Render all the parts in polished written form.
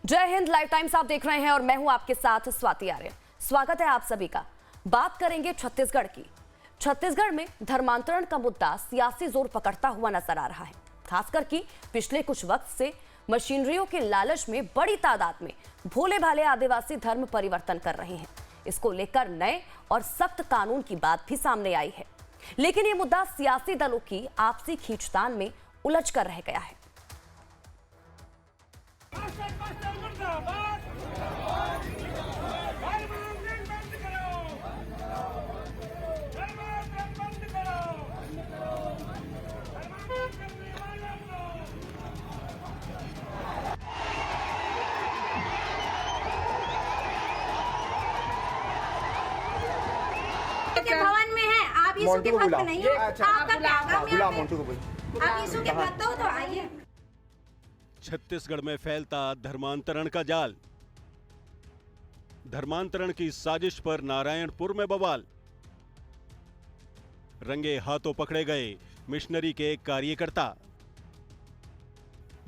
जय Hind, live times आप देख रहे हैं और मैं हूं आपके साथ स्वाति आर्य। स्वागत है आप सभी का। बात करेंगे छत्तीसगढ़ की। छत्तीसगढ़ में धर्मांतरण का मुद्दा सियासी जोर पकड़ता हुआ नजर आ रहा है, खासकर कि पिछले कुछ वक्त से मशीनरियों के लालच में बड़ी तादाद में भोले भाले आदिवासी धर्म परिवर्तन कर रहे हैं। इसको लेकर नए और सख्त कानून की बात भी सामने आई है, लेकिन ये मुद्दा सियासी दलों की आपसी खींचतान में उलझ कर रह गया है। भवन में है, आप यीशु के भक्त नहीं है। आपका क्या काम है? आप यीशु के भक्त हो तो आइए। छत्तीसगढ़ में फैलता धर्मांतरण का जाल। धर्मांतरण की साजिश पर नारायणपुर में बवाल। रंगे हाथों पकड़े गए मिशनरी के कार्यकर्ता।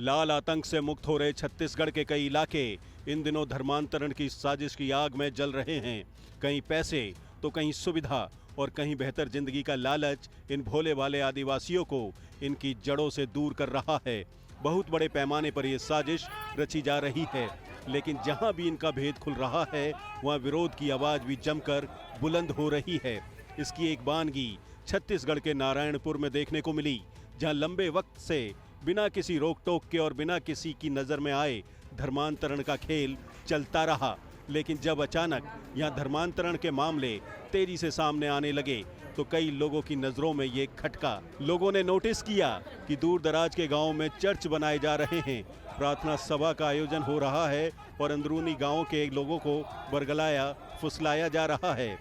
लाल आतंक से मुक्त हो रहे छत्तीसगढ़ के कई इलाके इन दिनों धर्मांतरण की साजिश की आग में जल रहे हैं। कहीं पैसे तो कहीं सुविधा और कहीं बेहतर जिंदगी का लालच इन भोले भाले आदिवासियों को इनकी जड़ों से दूर कर रहा है। बहुत बड़े पैमाने पर यह साजिश रची जा रही है, लेकिन जहां भी इनका भेद खुल रहा है वहां विरोध की आवाज भी जमकर बुलंद हो रही है। इसकी एक बानगी छत्तीसगढ़ के नारायणपुर में देखने को मिली, जहां लंबे वक्त से बिना किसी रोक टोक के और बिना किसी की नजर में आए धर्मांतरण का खेल चलता रहा। लेकिन जब अचानक यहां धर्मांतरण के मामले तेजी से सामने आने लगे तो कई लोगों की नजरों में ये खटका। लोगों ने नोटिस किया कि दूर दराज के गांवों में चर्च बनाए जा रहे हैं, प्रार्थना सभा का आयोजन हो रहा है और अंदरूनी गांवों के लोगों को बरगलाया फुसलाया जा रहा है।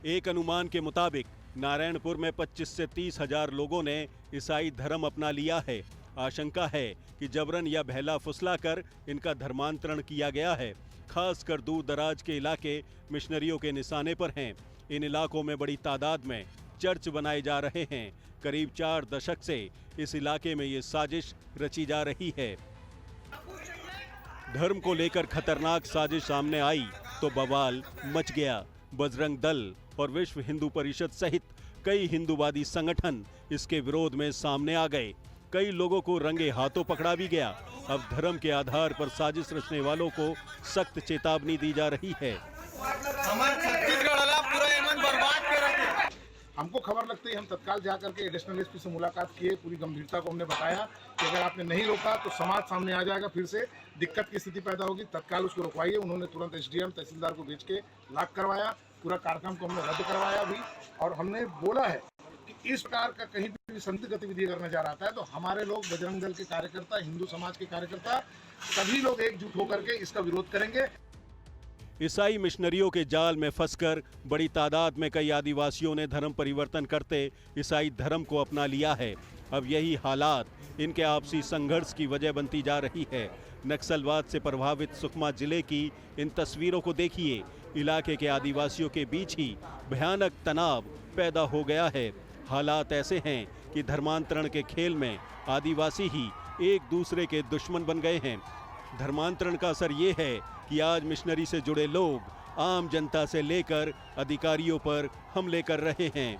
एक अनुमान के मुताबिक नारायणपुर में 25 से 30 हजार लोगों ने ईसाई धर्म अपना लिया है। आशंका है कि जबरन या बहला फुसलाकर इनका धर्मांतरण किया गया है। खासकर दूर दराज के इलाके मिशनरियों के निशाने पर हैं। इन इलाकों में बड़ी तादाद में चर्च बनाए जा रहे हैं। करीब 4 दशक से इस इलाके में ये साजिश रची जा रही है। धर्म को लेकर खतरनाक साजिश सामने आई तो बवाल मच गया। बजरंग दल और विश्व हिंदू परिषद सहित कई हिंदूवादी संगठन इसके विरोध में सामने आ गए। कई लोगों को रंगे हाथों पकड़ा भी गया। अब धर्म के आधार पर साजिश रचने वालों को सख्त चेतावनी दी जा रही है। हमको खबर लगती है, हम तत्काल जाकर के एडिशनल एसपी से मुलाकात किए। पूरी गंभीरता को हमने बताया कि अगर आपने नहीं रोका तो समाज सामने आ जाएगा, फिर से दिक्कत की स्थिति पैदा होगी, तत्काल उसको रुकवाइए। उन्होंने तुरंत एसडीएम तहसीलदार को भेज के लॉक करवाया। पूरा कार्यक्रम को हमने रद्द करवाया भी, और हमने बोला है कि इस प्रकार का कहीं भी संदिग्ध गतिविधि अगर नजर आता है तो हमारे लोग, बजरंग दल के कार्यकर्ता, हिंदू समाज के कार्यकर्ता, सभी लोग एकजुट होकर के इसका विरोध करेंगे। ईसाई मिशनरियों के जाल में फंसकर बड़ी तादाद में कई आदिवासियों ने धर्म परिवर्तन करते ईसाई धर्म को अपना लिया है। अब यही हालात इनके आपसी संघर्ष की वजह बनती जा रही है। नक्सलवाद से प्रभावित सुकमा जिले की इन तस्वीरों को देखिए। इलाके के आदिवासियों के बीच ही भयानक तनाव पैदा हो गया है। हालात ऐसे हैं कि धर्मांतरण के खेल में आदिवासी ही एक दूसरे के दुश्मन बन गए हैं। धर्मांतरण का असर ये है कि आज मिशनरी से जुड़े लोग आम जनता से लेकर अधिकारियों पर हमले कर रहे हैं।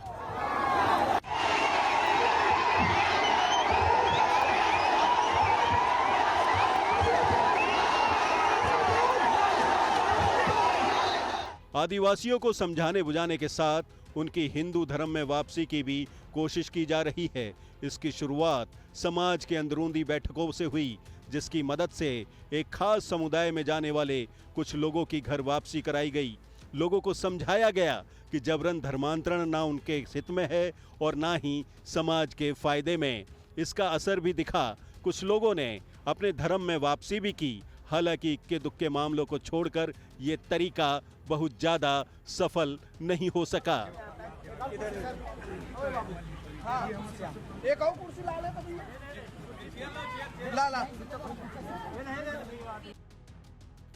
आदिवासियों को समझाने बुझाने के साथ उनकी हिंदू धर्म में वापसी की भी कोशिश की जा रही है। इसकी शुरुआत समाज के अंदरूनी बैठकों से हुई, जिसकी मदद से एक खास समुदाय में जाने वाले कुछ लोगों की घर वापसी कराई गई। लोगों को समझाया गया कि जबरन धर्मांतरण ना उनके हित में है और ना ही समाज के फायदे में। इसका असर भी दिखा। कुछ लोगों ने अपने धर्म में वापसी भी की। हालांकि इक्के दुक्के मामलों को छोड़कर ये तरीका बहुत ज्यादा सफल नहीं हो सका। एक और कुर्सी ला ले ला ला।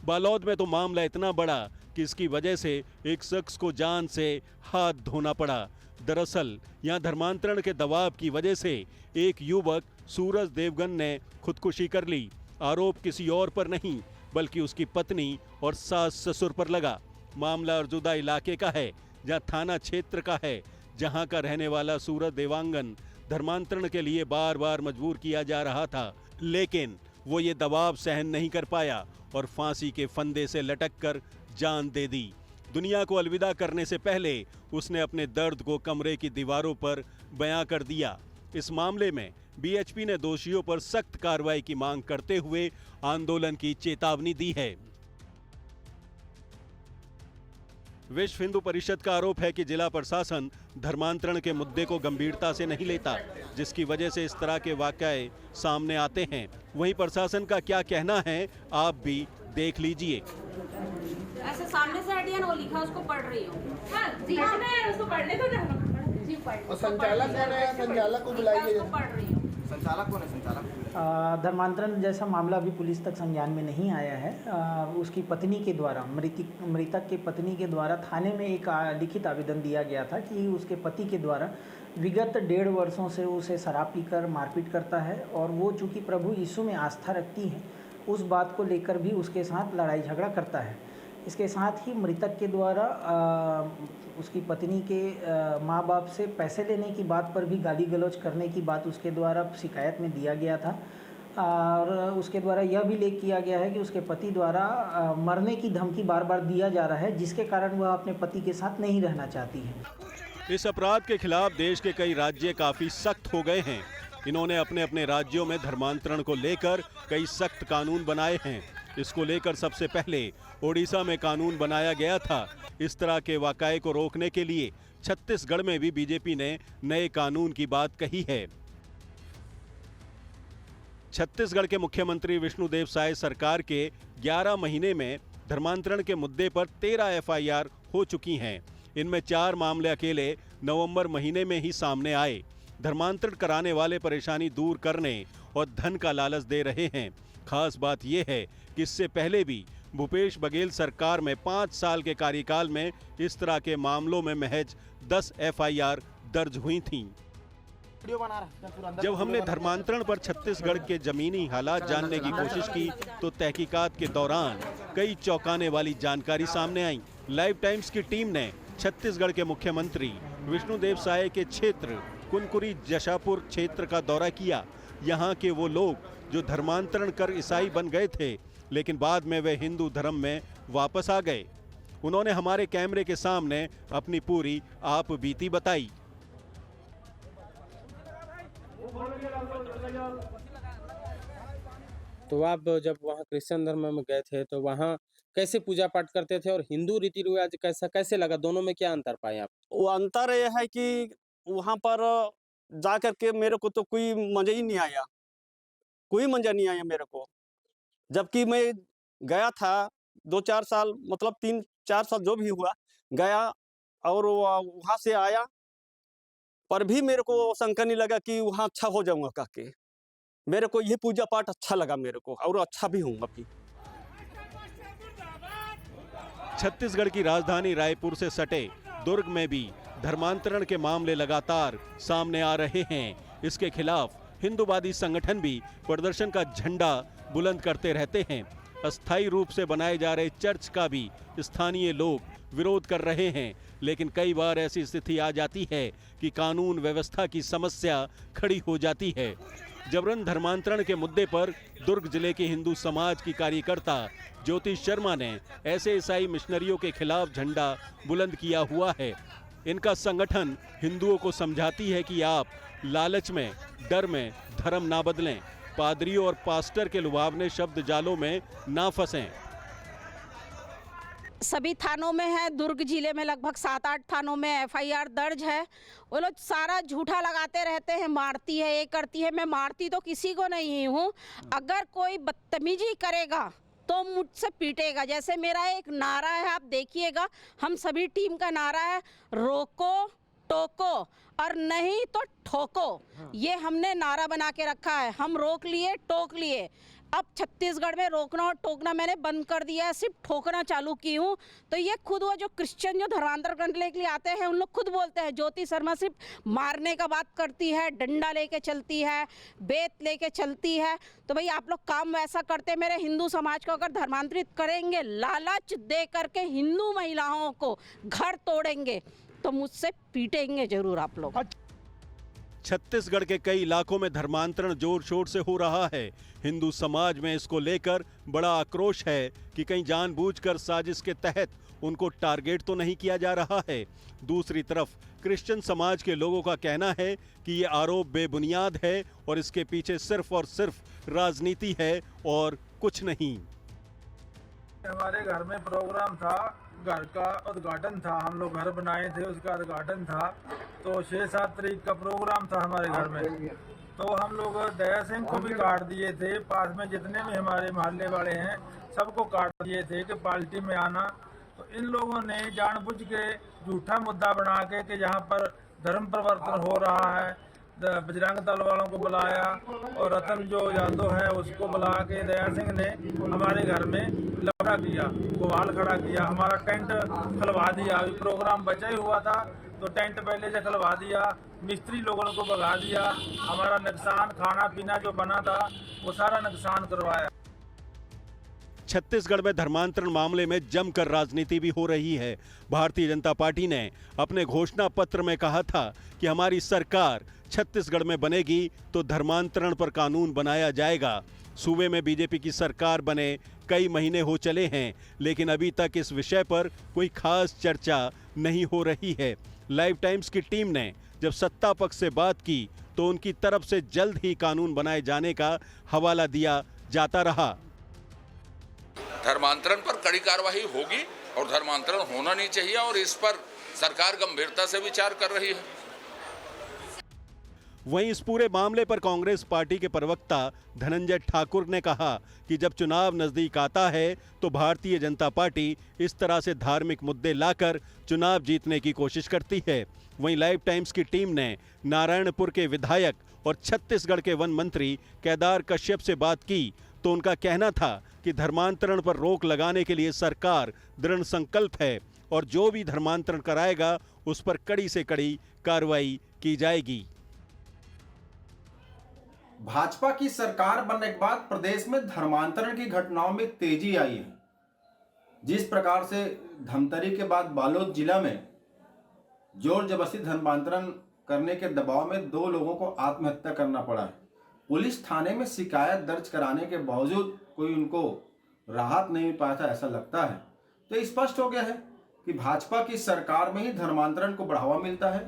बालोद में तो मामला इतना बड़ा कि इसकी वजह से एक शख्स को जान से हाथ धोना पड़ा। दरअसल यहां धर्मांतरण के दबाव की वजह से एक युवक सूरज देवगन ने खुदकुशी कर ली। आरोप किसी और पर नहीं बल्कि उसकी पत्नी और सास ससुर पर लगा। मामला अर्जुदा इलाके का है, जहां थाना क्षेत्र का है, जहां का रहने वाला सूरज देवांगन धर्मांतरण के लिए बार बार मजबूर किया जा रहा था, लेकिन वो ये दबाव सहन नहीं कर पाया और फांसी के फंदे से लटक कर जान दे दी। दुनिया को अलविदा करने से पहले उसने अपने दर्द को कमरे की दीवारों पर बयां कर दिया। इस मामले में बीएचपी ने दोषियों पर सख्त कार्रवाई की मांग करते हुए आंदोलन की चेतावनी दी है। विश्व हिंदू परिषद का आरोप है कि जिला प्रशासन धर्मांतरण के मुद्दे को गंभीरता से नहीं लेता, जिसकी वजह से इस तरह के वाकये सामने आते हैं। वहीं प्रशासन का क्या कहना है, आप भी देख लीजिए। ऐसे सामने से हटिया, वो लिखा उसको पढ़ रही हूँ। हाँ जी, मैं उसको पढ़ने दो ना। जी पढ़। और संचालक कौन है? संचालक को बुलाइए। पढ़ रही हूँ। संचालक कौन है? संचालक धर्मांतरण जैसा मामला अभी पुलिस तक संज्ञान में नहीं आया है। उसकी पत्नी के द्वारा, मृतक के पत्नी के द्वारा थाने में एक लिखित आवेदन दिया गया था कि उसके पति के द्वारा विगत 1.5 वर्षों से उसे शराब पीकर मारपीट करता है और वो चूँकि प्रभु यीशु में आस्था रखती है, उस बात को लेकर भी उसके साथ लड़ाई झगड़ा करता है। इसके साथ ही मृतक के द्वारा उसकी पत्नी के माँ बाप से पैसे लेने की बात पर भी गाली गलौज करने की बात उसके द्वारा शिकायत में दिया गया था और उसके द्वारा यह भी लेख किया गया है कि उसके पति द्वारा मरने की धमकी बार बार दिया जा रहा है, जिसके कारण वह अपने पति के साथ नहीं रहना चाहती है। इस अपराध के खिलाफ देश के कई राज्य काफी सख्त हो गए हैं। इन्होंने अपने अपने राज्यों में धर्मांतरण को लेकर कई सख्त कानून बनाए हैं। इसको लेकर सबसे पहले ओडिशा में कानून बनाया गया था। इस तरह के वाकये को रोकने के लिए छत्तीसगढ़ में भी बीजेपी ने नए कानून की बात कही है। छत्तीसगढ़ के मुख्यमंत्री विष्णुदेव साय सरकार के 11 महीने में धर्मांतरण के मुद्दे पर 13 एफआईआर हो चुकी हैं। इनमें 4 मामले अकेले नवंबर महीने में ही सामने आए। धर्मांतरण कराने वाले परेशानी दूर करने और धन का लालच दे रहे हैं। खास बात यह है कि इससे पहले भी भूपेश बघेल सरकार में 5 साल के कार्यकाल में इस तरह के मामलों में महज 10 एफआईआर दर्ज हुई थीं। जब हमने धर्मांतरण पर छत्तीसगढ़ के जमीनी हालात जानने की कोशिश की तो तहकीकात के दौरान कई चौंकाने वाली जानकारी सामने आई। लाइव टाइम्स की टीम ने छत्तीसगढ़ के मुख्यमंत्री विष्णुदेव साय के क्षेत्र कुनकुरी जशापुर क्षेत्र का दौरा किया। यहाँ के वो लोग जो धर्मांतरण कर ईसाई बन गए थे, लेकिन बाद में वे हिंदू धर्म में वापस आ गए। उन्होंने हमारे कैमरे के सामने अपनी पूरी आप बीती बताई। तो आप जब वहाँ क्रिश्चियन धर्म में गए थे तो वहाँ कैसे पूजा पाठ करते थे और हिंदू रीति रिवाज कैसे लगा? दोनों में क्या अंतर पाए आप? वो अंतर यह है कि वहाँ पर जा कर के मेरे को तो कोई मज़ा ही नहीं आया, कोई मज़ा नहीं आया मेरे को। जबकि मैं गया था 2-4 साल, मतलब 3-4 साल जो भी हुआ, गया और वहाँ से आया, पर भी मेरे को शंका नहीं लगा कि वहाँ अच्छा हो जाऊँगा करके। मेरे को ये पूजा पाठ अच्छा लगा मेरे को, और अच्छा भी हूँ अभी। छत्तीसगढ़ की राजधानी रायपुर से सटे दुर्ग में भी धर्मांतरण के मामले लगातार सामने आ रहे हैं। इसके खिलाफ हिंदूवादी संगठन भी प्रदर्शन का झंडा बुलंद करते रहते हैं। अस्थायी रूप से बनाए जा रहे चर्च का भी स्थानीय लोग विरोध कर रहे हैं, लेकिन कई बार ऐसी स्थिति आ जाती है कि कानून व्यवस्था की समस्या खड़ी हो जाती है। जबरन धर्मांतरण के मुद्दे पर दुर्ग जिले के हिंदू समाज की कार्यकर्ता ज्योति शर्मा ने ऐसे ईसाई मिशनरियों के खिलाफ झंडा बुलंद किया हुआ है। इनका संगठन हिंदुओं को समझाती है कि आप लालच में, डर में धर्म ना बदलें, पादरियों और पास्टर के लुभावने शब्द जालों में ना फंसें। सभी थानों में है। दुर्ग जिले में लगभग 7-8 थानों में एफआईआर दर्ज है। वो लोग सारा झूठा लगाते रहते हैं, मारती है, ये करती है। मैं मारती तो किसी को नहीं हूँ। अगर कोई बदतमीजी करेगा तो मुझसे पीटेगा। जैसे मेरा एक नारा है, आप देखिएगा, हम सभी टीम का नारा है, रोको टोको और नहीं तो ठोको। ये हमने नारा बना के रखा है। हम रोक लिए, टोक लिए। अब छत्तीसगढ़ में रोकना और टोकना मैंने बंद कर दिया है, सिर्फ ठोकना चालू की हूँ। तो ये खुद वो जो क्रिश्चियन जो धर्मांतर करने के लिए आते हैं उन लोग खुद बोलते हैं ज्योति शर्मा सिर्फ मारने का बात करती है, डंडा लेके चलती है, बेत लेके चलती है। तो भाई आप लोग काम वैसा करते, मेरे हिंदू समाज को अगर धर्मांतरित करेंगे, लालच दे करके हिंदू महिलाओं को घर तोड़ेंगे तो मुझसे पीटेंगे जरूर आप लोग। छत्तीसगढ़ के कई इलाकों में धर्मांतरण जोर शोर से हो रहा है। हिंदू समाज में इसको लेकर बड़ा आक्रोश है कि कहीं जानबूझकर साजिश के तहत उनको टारगेट तो नहीं किया जा रहा है। दूसरी तरफ क्रिश्चियन समाज के लोगों का कहना है कि ये आरोप बेबुनियाद है और इसके पीछे सिर्फ और सिर्फ राजनीति है और कुछ नहीं। हमारे घर में प्रोग्राम था, घर का उद्घाटन था, हम लोग घर बनाए थे, उसका उद्घाटन था। तो 6-7 तारीख का प्रोग्राम था हमारे घर में। तो हम लोग दया सिंह को भी काट दिए थे, पास में जितने भी हमारे मोहल्ले वाले हैं सबको काट दिए थे कि पार्टी में आना। तो इन लोगों ने जानबूझ के झूठा मुद्दा बना के कि जहाँ पर धर्म परिवर्तन हो रहा है, बजरंग दल वालों को बुलाया और रतन जो यादव है उसको बुला के दया सिंह ने हमारे घर में लफड़ा किया, गुहाल खड़ा किया, हमारा टेंट खुलवा दिया। अभी प्रोग्राम बचा ही हुआ था तो टेंट पहले से खुलवा दिया, मिस्त्री लोगों को भगा दिया, हमारा नुकसान खाना पीना जो बना था वो सारा नुकसान करवाया। छत्तीसगढ़ में धर्मांतरण मामले में जमकर राजनीति भी हो रही है। भारतीय जनता पार्टी ने अपने घोषणा पत्र में कहा था कि हमारी सरकार छत्तीसगढ़ में बनेगी तो धर्मांतरण पर कानून बनाया जाएगा। सूबे में बीजेपी की सरकार बने कई महीने हो चले हैं, लेकिन अभी तक इस विषय पर कोई खास चर्चा नहीं हो रही है। लाइव टाइम्स की टीम ने जब सत्ता पक्ष से बात की तो उनकी तरफ से जल्द ही कानून बनाए जाने का हवाला दिया जाता रहा। धर्मांतरण पर कड़ी कार्रवाई होगी और धर्मांतरण होना नहीं चाहिए और इस पर सरकार गंभीरता से विचार कर रही है। वहीं इस पूरे मामले पर कांग्रेस पार्टी के प्रवक्ता धनंजय ठाकुर ने कहा कि जब चुनाव नजदीक आता है तो भारतीय जनता पार्टी इस तरह से धार्मिक मुद्दे लाकर चुनाव जीतने की कोशिश करती है। वहीं लाइव टाइम्स की टीम ने नारायणपुर के विधायक और छत्तीसगढ़ के वन मंत्री केदार कश्यप से बात की तो उनका कहना था कि धर्मांतरण पर रोक लगाने के लिए सरकार दृढ़ संकल्प है और जो भी धर्मांतरण कराएगा उस पर कड़ी से कड़ी कार्रवाई की जाएगी। भाजपा की सरकार बनने के बाद प्रदेश में धर्मांतरण की घटनाओं में तेजी आई है। जिस प्रकार से धमतरी के बाद बालोद जिला में जोर जबरदस्ती धर्मांतरण करने के दबाव में 2 लोगों को आत्महत्या करना पड़ा है। पुलिस थाने में शिकायत दर्ज कराने के बावजूद कोई उनको राहत नहीं मिल पाया था, ऐसा लगता है। तो स्पष्ट हो गया है कि भाजपा की सरकार में ही धर्मांतरण को बढ़ावा मिलता है।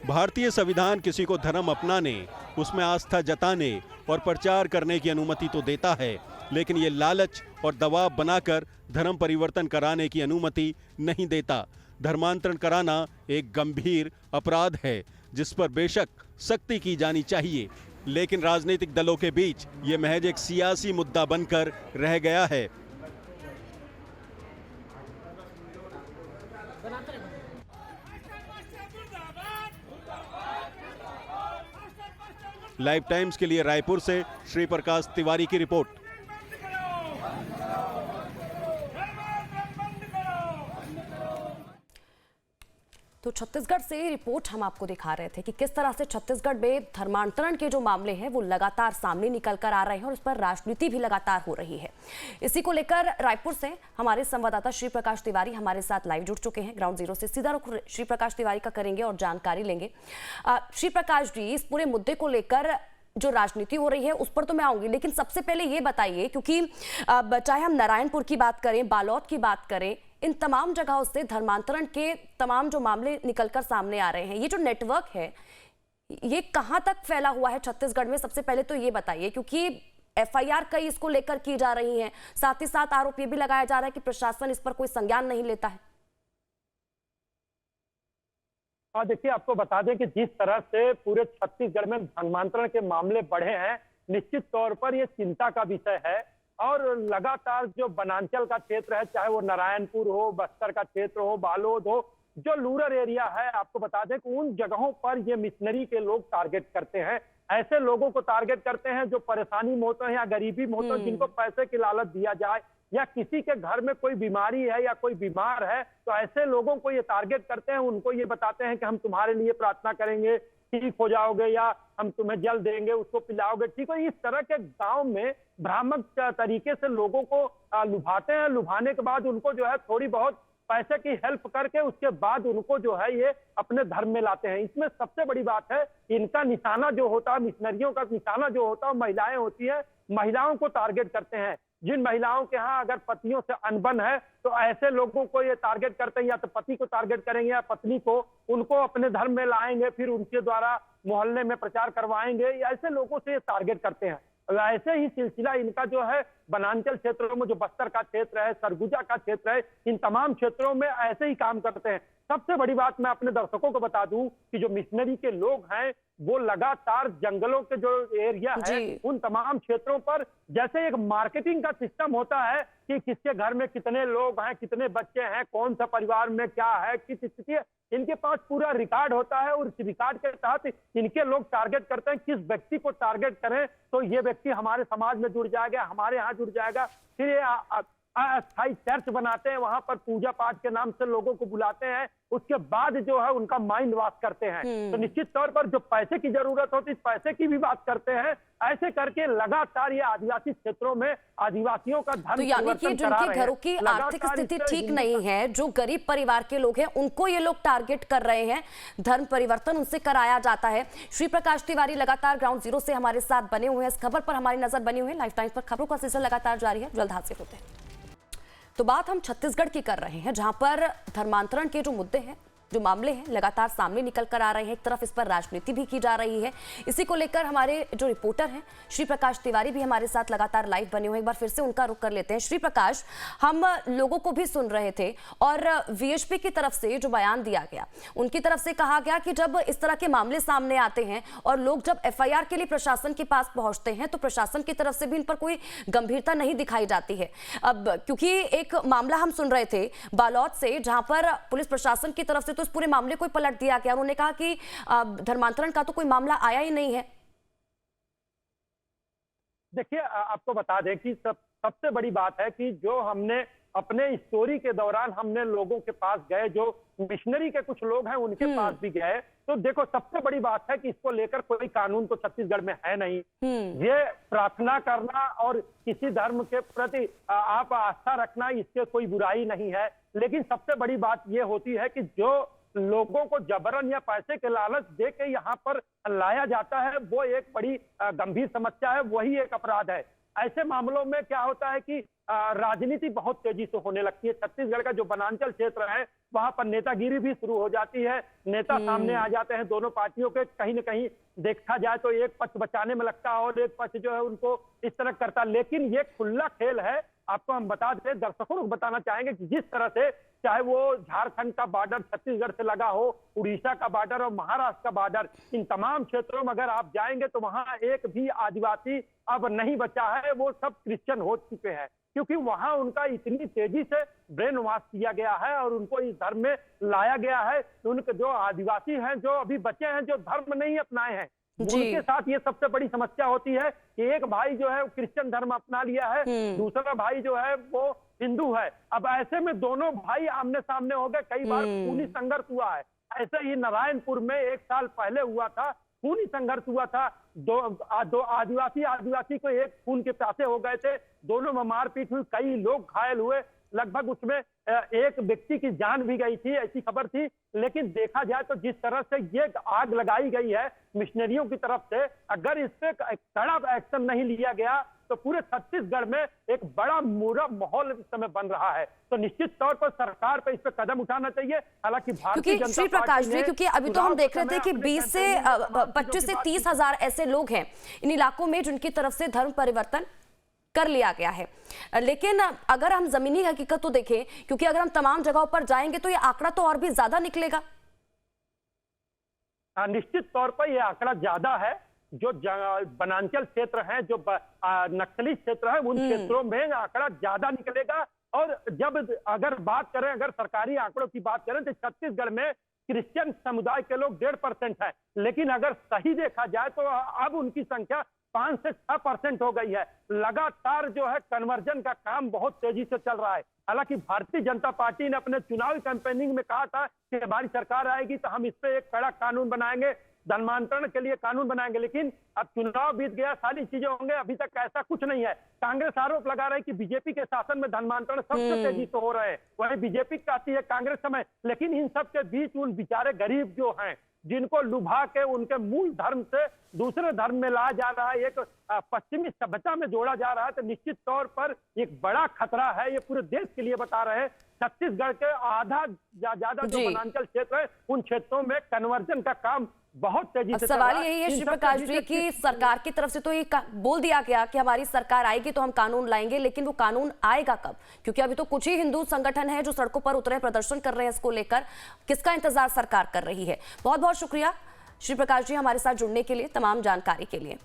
भारतीय संविधान किसी को धर्म अपनाने, उसमें आस्था जताने और प्रचार करने की अनुमति तो देता है, लेकिन ये लालच और दबाव बनाकर धर्म परिवर्तन कराने की अनुमति नहीं देता। धर्मांतरण कराना एक गंभीर अपराध है जिस पर बेशक सख्ती की जानी चाहिए, लेकिन राजनीतिक दलों के बीच ये महज एक सियासी मुद्दा बनकर रह गया है। लाइव टाइम्स के लिए रायपुर से श्री प्रकाश तिवारी की रिपोर्ट। तो छत्तीसगढ़ से रिपोर्ट हम आपको दिखा रहे थे कि किस तरह से छत्तीसगढ़ में धर्मांतरण के जो मामले हैं वो लगातार सामने निकल कर आ रहे हैं और उस पर राजनीति भी लगातार हो रही है। इसी को लेकर रायपुर से हमारे संवाददाता श्री प्रकाश तिवारी हमारे साथ लाइव जुड़ चुके हैं। ग्राउंड जीरो से सीधा रुख श्री प्रकाश तिवारी का करेंगे और जानकारी लेंगे। श्री प्रकाश जी, इस पूरे मुद्दे को लेकर जो राजनीति हो रही है उस पर तो मैं आऊंगी, लेकिन सबसे पहले ये बताइए, क्योंकि चाहे हम नारायणपुर की बात करें, बालोद की बात करें, इन तमाम जगहों से धर्मांतरण के तमाम जो मामले निकलकर सामने आ रहे हैं, ये जो नेटवर्क है ये कहां तक फैला हुआ है छत्तीसगढ़ में? सबसे पहले तो ये बताइए, क्योंकि एफआईआर कई इसको लेकर की जा रही है, साथ ही साथ आरोप ये भी लगाया जा रहा है कि प्रशासन इस पर कोई संज्ञान नहीं लेता है। हाँ, देखिए, आपको बता दें कि जिस तरह से पूरे छत्तीसगढ़ में धर्मांतरण के मामले बढ़े हैं, निश्चित तौर पर यह चिंता का विषय है। और लगातार जो वनांचल का क्षेत्र है, चाहे वो नारायणपुर हो, बस्तर का क्षेत्र हो, बालोद हो, जो रूरल एरिया है, आपको बता दें कि उन जगहों पर ये मिशनरी के लोग टारगेट करते हैं। ऐसे लोगों को टारगेट करते हैं जो परेशानी में होते हैं या गरीबी में होते हैं, जिनको पैसे की लालच दिया जाए, या किसी के घर में कोई बीमारी है या कोई बीमार है तो ऐसे लोगों को ये टारगेट करते हैं, उनको ये बताते हैं कि हम तुम्हारे लिए प्रार्थना करेंगे, ठीक हो जाओगे, या हम तुम्हें जल देंगे, उसको पिलाओगे, ठीक हो। इस तरह के गांव में भ्रामक तरीके से लोगों को लुभाते हैं। लुभाने के बाद उनको जो है थोड़ी बहुत पैसे की हेल्प करके उसके बाद उनको जो है ये अपने धर्म में लाते हैं। इसमें सबसे बड़ी बात है, इनका निशाना जो होता है, मिशनरियों का निशाना जो होता है, महिलाएं होती है, महिलाओं को टारगेट करते हैं। जिन महिलाओं के यहाँ अगर पतियों से अनबन है तो ऐसे लोगों को ये टारगेट करते हैं, या तो पति को टारगेट करेंगे या पत्नी को, उनको अपने धर्म में लाएंगे, फिर उनके द्वारा मोहल्ले में प्रचार करवाएंगे, ऐसे लोगों से ये टारगेट करते हैं। ऐसे ही सिलसिला इनका जो है वनांचल क्षेत्रों में, जो बस्तर का क्षेत्र है, सरगुजा का क्षेत्र है, इन तमाम क्षेत्रों में ऐसे ही काम करते हैं। सबसे बड़ी बात मैं अपने दर्शकों को बता दूं कि जो मिशनरी के लोग हैं वो लगातार जंगलों के जो एरिया है उन तमाम क्षेत्रों पर जैसे एक मार्केटिंग का सिस्टम होता है कि किसके घर में कितने लोग हैं, कितने बच्चे हैं, कौन सा परिवार में क्या है, किस स्थिति है, इनके पास पूरा रिकॉर्ड होता है और इस रिकॉर्ड के तहत इनके लोग टारगेट करते हैं किस व्यक्ति को टारगेट करें तो ये व्यक्ति हमारे समाज में जुड़ जाएगा, हमारे यहाँ जुड़ जाएगा। फिर ये अस्थायी चर्च बनाते हैं, वहां पर पूजा पाठ के नाम से लोगों को बुलाते हैं, उसके बाद जो है उनका माइंड वॉश करते हैं। तो निश्चित तौर पर जो पैसे की जरूरत होती है, इस पैसे की भी बात करते हैं। ऐसे करके लगातार ये आदिवासी क्षेत्रों में आदिवासियों का धर्म तो यानी कि जिनके घरों की आर्थिक स्थिति ठीक नहीं है, जो गरीब परिवार के लोग हैं, उनको ये लोग टारगेट कर रहे हैं, धर्म परिवर्तन उनसे कराया जाता है। श्री प्रकाश तिवारी लगातार ग्राउंड जीरो से हमारे साथ बने हुए हैं, इस खबर पर हमारी नजर बनी हुई है। लाइफ टाइम्स पर खबरों का सिलसिला लगातार जारी है, जल्द हाजिर होते हैं। तो बात हम छत्तीसगढ़ की कर रहे हैं, जहां पर धर्मांतरण के जो मुद्दे हैं, जो मामले हैं, लगातार सामने निकल कर आ रहे हैं। एक तरफ इस पर राजनीति भी की जा रही है। इसी को लेकर हमारे जो रिपोर्टर हैं श्री प्रकाश तिवारी भी हमारे साथ लगातार लाइव बने हुए हैं। एक बार फिर से उनका रुख कर लेते हैं। श्री प्रकाश, हम लोगों को भी सुन रहे थे और वीएचपी की तरफ से जो बयान दिया गया, उनकी तरफ से कहा गया कि जब इस तरह के मामले सामने आते हैं और लोग जब एफआईआर के लिए प्रशासन के पास पहुंचते हैं तो प्रशासन की तरफ से भी इन पर कोई गंभीरता नहीं दिखाई जाती है। अब क्योंकि एक मामला हम सुन रहे थे बालोद से, जहां पर पुलिस प्रशासन की तरफ से तो इस पूरे मामले को पलट दिया गया। उन्होंने कहा कि धर्मांतरण का तो कोई मामला आया ही नहीं है। देखिए, आपको बता दें कि सबसे बड़ी बात है कि जो हमने अपने स्टोरी के दौरान हमने लोगों के पास गए, जो मिशनरी के कुछ लोग हैं उनके पास भी गए, तो देखो सबसे बड़ी बात है कि इसको लेकर कोई कानून तो छत्तीसगढ़ में है नहीं। ये प्रार्थना करना और किसी धर्म के प्रति आप आस्था रखना, इससे कोई बुराई नहीं है। लेकिन सबसे बड़ी बात ये होती है कि जो लोगों को जबरन या पैसे के लालच दे के यहाँ पर लाया जाता है, वो एक बड़ी गंभीर समस्या है, वही एक अपराध है। ऐसे मामलों में क्या होता है कि राजनीति बहुत तेजी से होने लगती है। छत्तीसगढ़ का जो वनांचल क्षेत्र है वहां पर नेतागिरी भी शुरू हो जाती है, नेता सामने आ जाते हैं दोनों पार्टियों के। कहीं न कहीं देखा जाए तो एक पक्ष बचाने में लगता है और एक पक्ष जो है उनको इस तरह करता है। लेकिन ये खुला खेल है। आपको हम बता दें, दर्शकों को बताना चाहेंगे कि जिस तरह से चाहे वो झारखंड का बॉर्डर छत्तीसगढ़ से लगा हो, उड़ीसा का बॉर्डर और महाराष्ट्र का बॉर्डर, इन तमाम क्षेत्रों में अगर आप जाएंगे तो वहां एक भी आदिवासी अब नहीं बचा है, वो सब क्रिश्चियन हो चुके हैं, क्योंकि वहां उनका इतनी तेजी से ब्रेन वॉश किया गया है और उनको इस धर्म में लाया गया है। उनके जो आदिवासी हैं, जो अभी बचे हैं, जो धर्म नहीं अपनाए हैं, उनके साथ ये सबसे बड़ी समस्या होती है कि एक भाई जो है क्रिश्चियन धर्म अपना लिया है, दूसरा भाई जो है वो हिंदू है। अब ऐसे में दोनों भाई आमने सामने हो गए, कई बार खूनी संघर्ष हुआ है। ऐसे ही नारायणपुर में 1 साल पहले हुआ था, खूनी संघर्ष हुआ था। दो आदिवासी को एक खून के प्यासे हो गए थे, दोनों में मारपीट हुई, कई लोग घायल हुए, लगभग उसमें एक व्यक्ति की जान भी गई थी, ऐसी खबर थी। लेकिन देखा जाए तो जिस तरह से ये आग लगाई गई है मिशनरियों की तरफ से, अगर इस पे कड़ा एक्शन नहीं लिया गया तो पूरे छत्तीसगढ़ में एक बड़ा बुरा माहौल इस समय बन रहा है। तो निश्चित तौर पर सरकार पे इस पे कदम उठाना चाहिए। हालांकि भारतीय जनता श्री प्रकाश जी, क्योंकि अभी तो हम देख रहे थे कि 20 से 25 से 30 हजार ऐसे लोग हैं इन इलाकों में जिनकी तरफ से धर्म परिवर्तन कर लिया गया है। लेकिन अगर हम जमीनी हकीकत तो देखें, क्योंकि अगर हम तमाम जगहों पर जाएंगे तो ये आंकड़ा तो और भी ज्यादा निकलेगा। निश्चित तौर पर यह आंकड़ा ज्यादा है। जो वनांचल क्षेत्र हैं, जो नक्सली क्षेत्र है, उन क्षेत्रों में आंकड़ा ज्यादा निकलेगा। और जब अगर बात करें, अगर सरकारी आंकड़ों की बात करें तो छत्तीसगढ़ में क्रिश्चियन समुदाय के लोग 1.5% है, लेकिन अगर सही देखा जाए तो अब उनकी संख्या 5 से 6% हो गई है। लगातार जो है कन्वर्जन का काम बहुत तेजी से चल रहा है। हालांकि भारतीय जनता पार्टी ने अपने चुनावी कैंपेनिंग में कहा था कि हमारी सरकार आएगी तो हम इस पे एक कड़ा कानून बनाएंगे, धर्मांतरण के लिए कानून बनाएंगे, लेकिन अब चुनाव बीत गया, सारी चीजें होंगे, अभी तक ऐसा कुछ नहीं है। कांग्रेस आरोप लगा रही है कि बीजेपी के शासन में धर्मांतरण सबसे तेजी से हो रहे हैं, वही बीजेपी कहती है कांग्रेस समय, लेकिन इन सब के बीच उन बेचारे गरीब जो हैं, जिनको लुभा के उनके मूल धर्म से दूसरे धर्म में लाया जा रहा है, एक पश्चिमी सभ्यता में जोड़ा जा रहा है, तो निश्चित तौर पर एक बड़ा खतरा है। ये पूरे देश के लिए बता रहे हैं। छत्तीसगढ़ के आधा ज्यादा जो वनांचल क्षेत्र है, उन क्षेत्रों में कन्वर्जन का काम बहुत तेजी से सवाल यही है श्री प्रकाश जी कि सरकार की तरफ से तो ये बोल दिया गया कि हमारी सरकार आएगी तो हम कानून लाएंगे, लेकिन वो कानून आएगा कब? क्योंकि अभी तो कुछ ही हिंदू संगठन है जो सड़कों पर उतरे प्रदर्शन कर रहे हैं इसको लेकर। किसका इंतजार सरकार कर रही है? बहुत बहुत शुक्रिया श्री प्रकाश जी हमारे साथ जुड़ने के लिए, तमाम जानकारी के लिए।